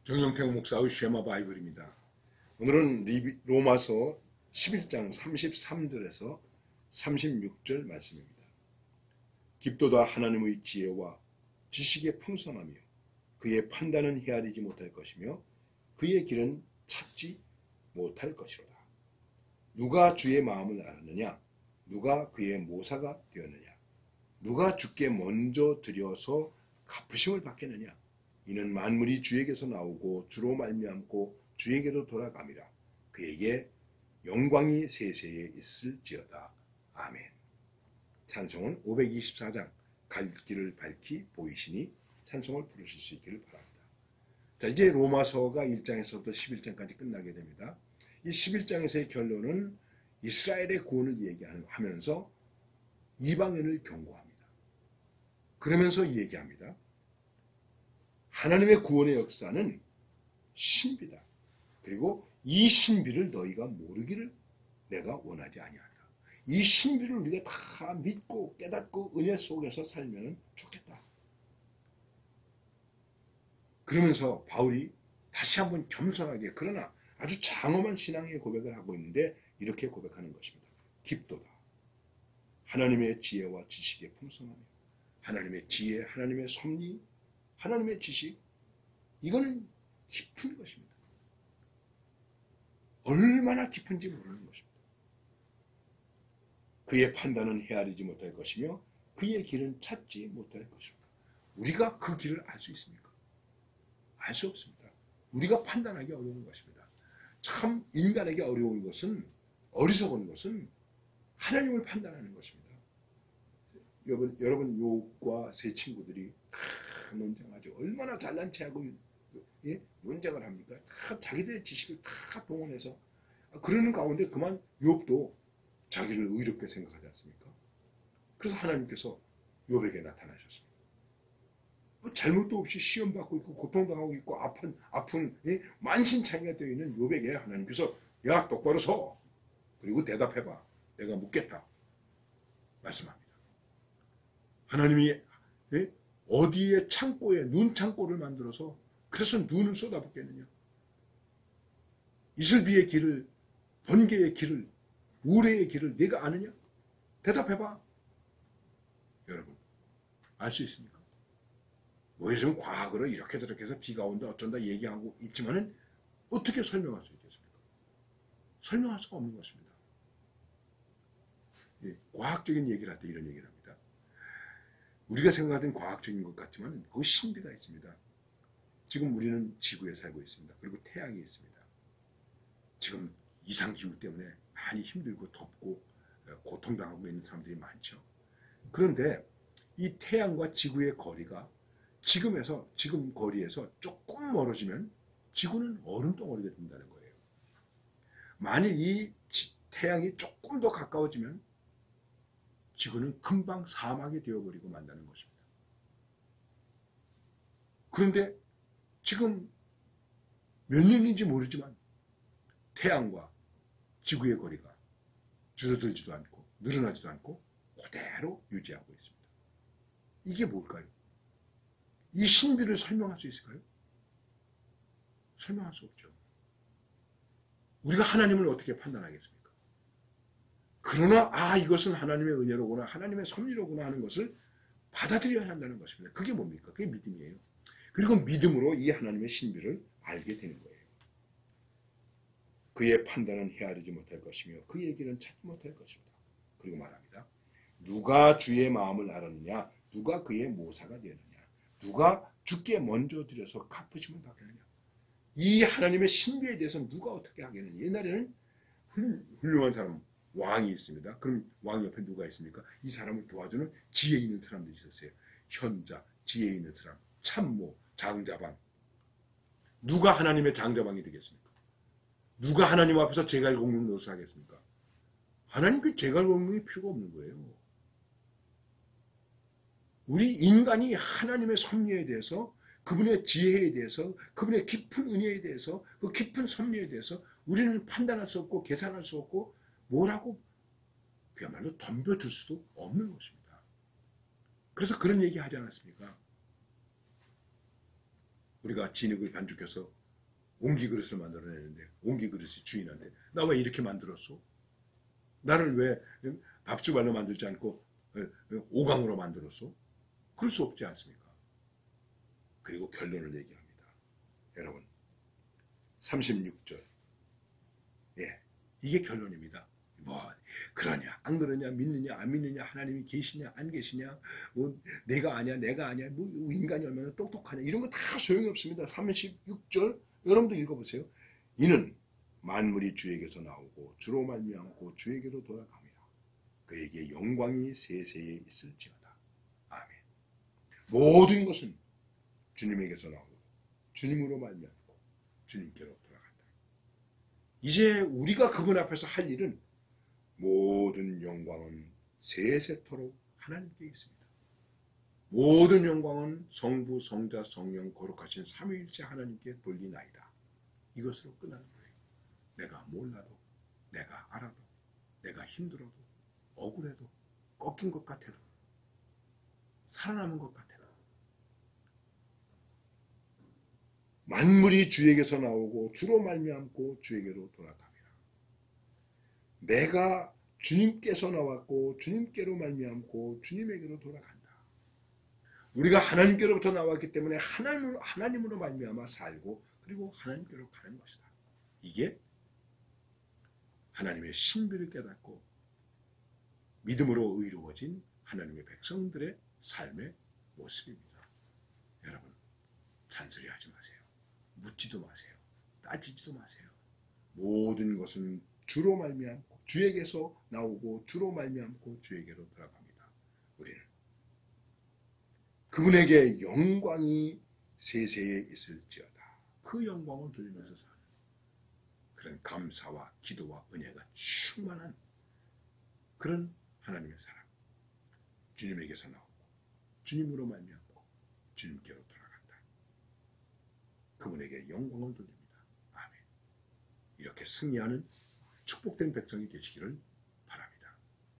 정영택 목사의 쉐마 바이블입니다. 오늘은 로마서 11장 33절에서 36절 말씀입니다. 깊도다 하나님의 지혜와 지식의 풍성하며 그의 판단은 헤아리지 못할 것이며 그의 길은 찾지 못할 것이로다. 누가 주의 마음을 알았느냐? 누가 그의 모사가 되었느냐? 누가 주께 먼저 드려서 갚으심을 받겠느냐? 이는 만물이 주에게서 나오고 주로 말미암고 주에게로 돌아감이라. 그에게 영광이 세세에 있을지어다. 아멘. 찬송은 524장 갈 길을 밝히 보이시니 찬송을 부르실 수 있기를 바랍니다. 자, 이제 로마서가 1장에서부터 11장까지 끝나게 됩니다. 이 11장에서의 결론은 이스라엘의 구원을 얘기하면서 이방인을 경고합니다. 그러면서 얘기합니다. 하나님의 구원의 역사는 신비다. 그리고 이 신비를 너희가 모르기를 내가 원하지 아니한다. 이 신비를 우리가 다 믿고 깨닫고 은혜 속에서 살면 좋겠다. 그러면서 바울이 다시 한번 겸손하게 그러나 아주 장엄한 신앙의 고백을 하고 있는데 이렇게 고백하는 것입니다. 깊도다. 하나님의 지혜와 지식의 풍성함이 하나님의 지혜, 하나님의 섭리, 하나님의 지식, 이거는 깊은 것입니다. 얼마나 깊은지 모르는 것입니다. 그의 판단은 헤아리지 못할 것이며 그의 길은 찾지 못할 것입니다. 우리가 그 길을 알 수 있습니까? 알 수 없습니다. 우리가 판단하기 어려운 것입니다. 참 인간에게 어려운 것은, 어리석은 것은 하나님을 판단하는 것입니다. 여러분 욥과 세 친구들이 논쟁하죠. 얼마나 잘난 체하고 논쟁을 합니까? 다 자기들의 지식을 다 동원해서 그러는 가운데 그만 욥도 자기를 의롭게 생각하지 않습니까? 그래서 하나님께서 욥에게 나타나셨습니다. 잘못도 없이 시험받고 있고 고통당하고 있고 아픈 만신창이가 되어 있는 욥에게 하나님께서 야 똑바로 서 그리고 대답해봐. 내가 묻겠다. 말씀합니다. 하나님이 어디에 창고에 눈 창고를 만들어서 그래서 눈을 쏟아붓겠느냐? 이슬비의 길을, 번개의 길을, 우레의 길을 네가 아느냐? 대답해봐. 여러분 알 수 있습니까? 뭐 요즘 과학으로 이렇게 저렇게 해서 비가 온다 어쩐다 얘기하고 있지만은 어떻게 설명할 수 있겠습니까? 설명할 수가 없는 것입니다. 과학적인 얘기를 할 때 이런 얘기를 합니다. 우리가 생각하던 과학적인 것 같지만 그 신비가 있습니다. 지금 우리는 지구에 살고 있습니다. 그리고 태양이 있습니다. 지금 이상기후 때문에 많이 힘들고 덥고 고통당하고 있는 사람들이 많죠. 그런데 이 태양과 지구의 거리가 지금 거리에서 조금 멀어지면 지구는 얼음덩어리가 된다는 거예요. 만일 이 태양이 조금 더 가까워지면 지구는 금방 사막이 되어버리고 만다는 것입니다. 그런데 지금 몇 년인지 모르지만 태양과 지구의 거리가 줄어들지도 않고 늘어나지도 않고 그대로 유지하고 있습니다. 이게 뭘까요? 이 신비를 설명할 수 있을까요? 설명할 수 없죠. 우리가 하나님을 어떻게 판단하겠습니까? 그러나 이것은 하나님의 은혜로구나 하나님의 섭리로구나 하는 것을 받아들여야 한다는 것입니다. 그게 뭡니까? 그게 믿음이에요. 그리고 믿음으로 이 하나님의 신비를 알게 되는 거예요. 그의 판단은 헤아리지 못할 것이며 그의 길은 찾지 못할 것입니다. 그리고 말합니다. 누가 주의 마음을 알았느냐? 누가 그의 모사가 되었느냐? 누가 주께 먼저 드려서 갚으심을 받겠느냐? 이 하나님의 신비에 대해서 누가 어떻게 하겠느냐? 옛날에는 훌륭한 사람 왕이 있습니다. 그럼 왕 옆에 누가 있습니까? 이 사람을 도와주는 지혜 있는 사람들이 있었어요. 현자, 지혜 있는 사람, 참모, 장자방. 누가 하나님의 장자방이 되겠습니까? 누가 하나님 앞에서 제갈공명 노릇을 하겠습니까? 하나님 그 제갈공명이 필요가 없는 거예요. 우리 인간이 하나님의 섭리에 대해서 그분의 지혜에 대해서 그분의 깊은 은혜에 대해서 그 깊은 섭리에 대해서 우리는 판단할 수 없고 계산할 수 없고 뭐라고 그야말로 덤벼들 수도 없는 것입니다. 그래서 그런 얘기 하지 않았습니까? 우리가 진흙을 반죽해서 옹기 그릇을 만들어내는데 옹기 그릇이 주인한테 나 왜 이렇게 만들었어? 나를 왜 밥주발로 만들지 않고 오강으로 만들었어? 그럴 수 없지 않습니까? 그리고 결론을 얘기합니다. 여러분 36절 예, 이게 결론입니다. 뭐 그러냐 안 그러냐 믿느냐 안 믿느냐 하나님이 계시냐 안 계시냐 뭐 내가 아니야 뭐 인간이 얼마나 똑똑하냐 이런 거 다 소용이 없습니다. 36절 여러분도 읽어보세요. 이는 만물이 주에게서 나오고 주로 말미암고 주에게로 돌아갑니다. 그에게 영광이 세세에 있을지어다. 아멘. 모든 것은 주님에게서 나오고 주님으로 말미암고 주님께로 돌아간다. 이제 우리가 그분 앞에서 할 일은 모든 영광은 세세토록 하나님께 있습니다. 모든 영광은 성부, 성자, 성령 거룩하신 삼위일체 하나님께 돌리나이다. 이것으로 끝나는 거예요. 내가 몰라도, 내가 알아도, 내가 힘들어도, 억울해도, 꺾인 것 같아도, 살아남은 것 같아도 만물이 주에게서 나오고 주로 말미암고 주에게로 돌아갑니다. 내가 주님께서 나왔고 주님께로 말미암고 주님에게로 돌아간다. 우리가 하나님께로부터 나왔기 때문에 하나님으로 말미암아 살고 그리고 하나님께로 가는 것이다. 이게 하나님의 신비를 깨닫고 믿음으로 의로워진 하나님의 백성들의 삶의 모습입니다. 여러분 잔소리하지 마세요. 묻지도 마세요. 따지지도 마세요. 모든 것은 주로 말미암고 주에게서 나오고 주로 말미암고 주에게로 돌아갑니다. 우리는 그분에게 영광이 세세에 있을지어다. 그 영광을 돌리면서 사는 그런 감사와 기도와 은혜가 충만한 그런 하나님의 사람. 주님에게서 나오고 주님으로 말미암고 주님께로 돌아간다. 그분에게 영광을 돌립니다. 아멘. 이렇게 승리하는 축복된 백성이 되시기를